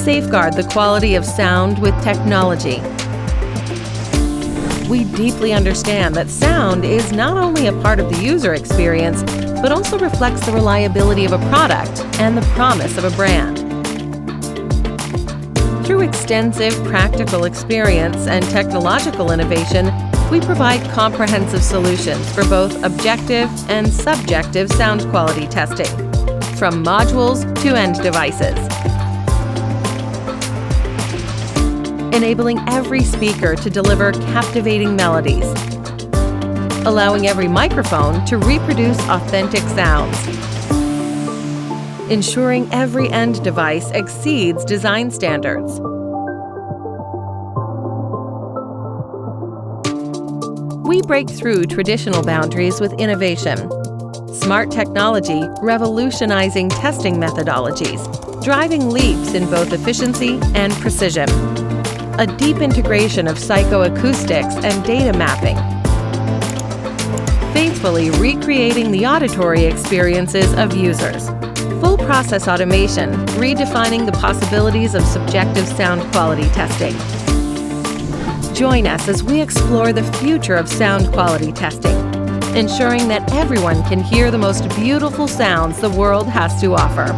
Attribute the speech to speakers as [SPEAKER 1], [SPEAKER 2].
[SPEAKER 1] safeguard the quality of sound with technology. We deeply understand that sound is not only a part of the user experience, but also reflects the reliability of a product and the promise of a brand. Through extensive practical experience and technological innovation, we provide comprehensive solutions for both objective and subjective sound quality testing, from modules to end devices, enabling every speaker to deliver captivating melodies, allowing every microphone to reproduce authentic sounds, ensuring every end device exceeds design standards. We break through traditional boundaries with innovation. Smart technology revolutionizing testing methodologies, driving leaps in both efficiency and precision. A deep integration of psychoacoustics and data mapping, faithfully recreating the auditory experiences of users. Full process automation, redefining the possibilities of subjective sound quality testing. Join us as we explore the future of sound quality testing, ensuring that everyone can hear the most beautiful sounds the world has to offer.